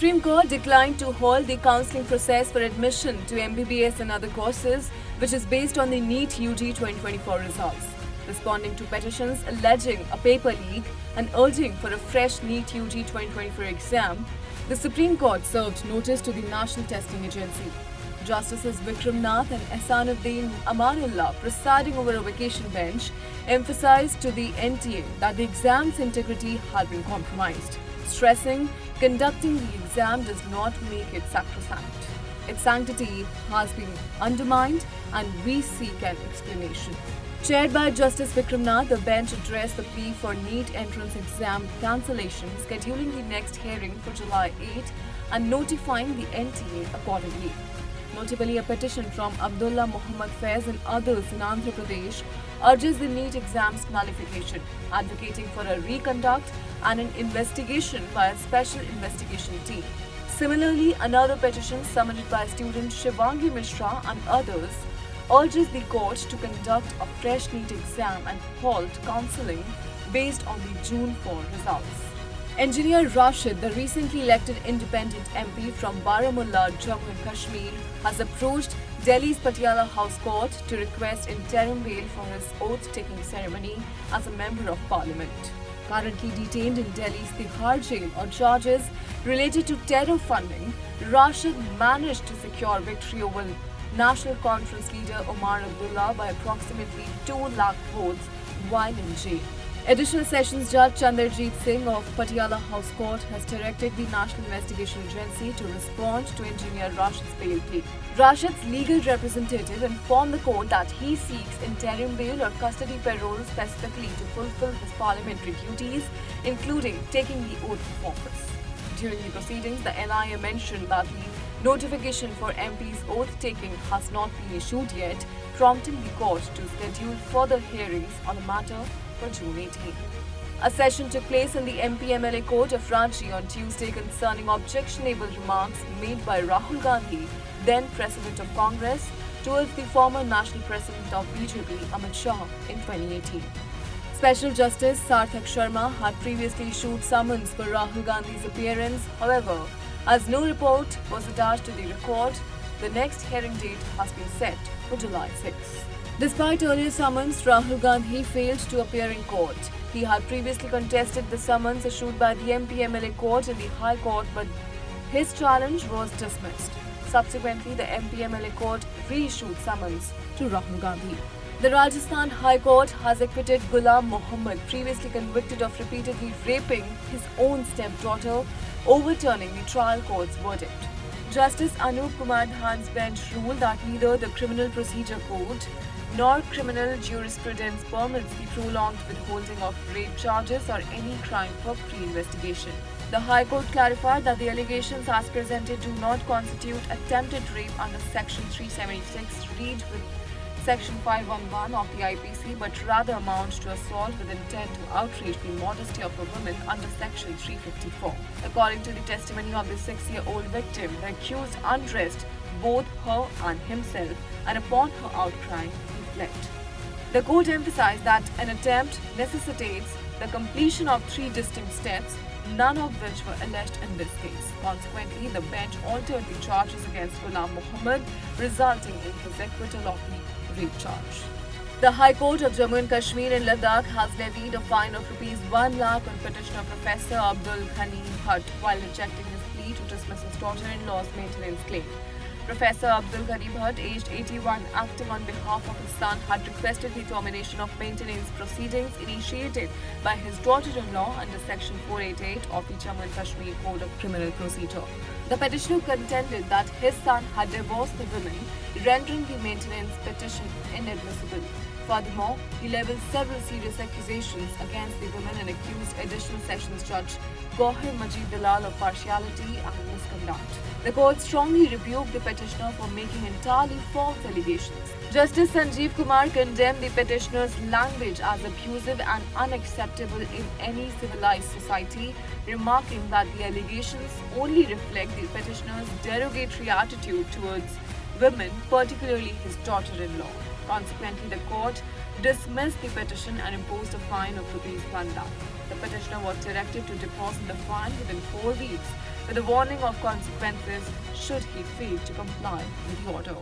Supreme Court declined to hold the counselling process for admission to MBBS and other courses, which is based on the NEET UG 2024 results. Responding to petitions alleging a paper leak and urging for a fresh NEET UG 2024 exam, the Supreme Court served notice to the National Testing Agency. Justices Vikram Nath and Ehsanuddin Amanullah, presiding over a vacation bench, emphasized to the NTA that the exam's integrity had been compromised, stressing conducting the exam does not make it sacrosanct. Its sanctity has been undermined and we seek an explanation. Chaired by Justice Vikram Nath, the bench addressed the plea for NEET entrance exam cancellation, scheduling the next hearing for July 8 and notifying the NTA accordingly. Notably, a petition from Abdullah Muhammad Faiz and others in Andhra Pradesh urges the NEET exam's nullification, advocating for a reconduct and an investigation by a special investigation team. Similarly, another petition submitted by student Shivangi Mishra and others urges the court to conduct a fresh NEET exam and halt counselling based on the June 4 results. Engineer Rashid, the recently elected independent MP from Baramulla, Jammu and Kashmir, has approached Delhi's Patiala House Court to request interim bail for his oath-taking ceremony as a Member of Parliament. Currently detained in Delhi's Tihar jail on charges related to terror funding, Rashid managed to secure victory over National Conference leader Omar Abdullah by approximately 2 lakh votes while in jail. Additional Sessions Judge Chandrajit Singh of Patiala House Court has directed the National Investigation Agency to respond to Engineer Rashid's bail plea. Rashid's legal representative informed the court that he seeks interim bail or custody parole specifically to fulfill his parliamentary duties, including taking the oath of office. During the proceedings, the NIA mentioned that the notification for MP's oath-taking has not been issued yet, prompting the court to schedule further hearings on the matter for June 18. A session took place in the MP-MLA court of Ranchi on Tuesday concerning objectionable remarks made by Rahul Gandhi, then President of Congress, towards the former National President of BJP, Amit Shah, in 2018. Special Justice Sarthak Sharma had previously issued summons for Rahul Gandhi's appearance. However, as no report was attached to the record, the next hearing date has been set for July 6. Despite earlier summons, Rahul Gandhi failed to appear in court. He had previously contested the summons issued by the MP-MLA court in the High Court, but his challenge was dismissed. Subsequently, the MP-MLA court reissued summons to Rahul Gandhi. The Rajasthan High Court has acquitted Ghulam Mohammed, previously convicted of repeatedly raping his own stepdaughter, overturning the trial court's verdict. Justice Anup Kumar Dhan's bench ruled that neither the Criminal Procedure Code nor criminal jurisprudence permits the prolonged withholding of rape charges or any crime for pre-investigation. The High Court clarified that the allegations as presented do not constitute attempted rape under Section 376 read with Section 511 of the IPC, but rather amount to assault with intent to outrage the modesty of a woman under Section 354. According to the testimony of the 6-year-old victim, the accused undressed both her and himself, and upon her outcry, he fled. The court emphasized that an attempt necessitates the completion of 3 distinct steps, none of which were alleged in this case. Consequently, the bench altered the charges against Ghulam Mohammed, resulting in his acquittal of the rape charge. The High Court of Jammu and Kashmir in Ladakh has levied a fine of ₹1 lakh on petitioner Professor Abdul Ghani Bhatt while rejecting his plea to dismiss his daughter-in-law's maintenance claim. Professor Abdul Ghani Bhatt, aged 81, acting on behalf of his son, had requested the termination of maintenance proceedings initiated by his daughter-in-law under Section 488 of the Jammu and Kashmir Code of Criminal Procedure. The petitioner contended that his son had divorced the woman, rendering the maintenance petition inadmissible. Furthermore, he leveled several serious accusations against the women and accused Additional Sessions Judge Gohar Majid Dalal of partiality and misconduct. The court strongly rebuked the petitioner for making entirely false allegations. Justice Sanjeev Kumar condemned the petitioner's language as abusive and unacceptable in any civilized society, remarking that the allegations only reflect the petitioner's derogatory attitude towards women, particularly his daughter-in-law. Consequently, the court dismissed the petition and imposed a fine of ₹1 lakh. The petitioner was directed to deposit the fine within 4 weeks with a warning of consequences should he fail to comply with the order.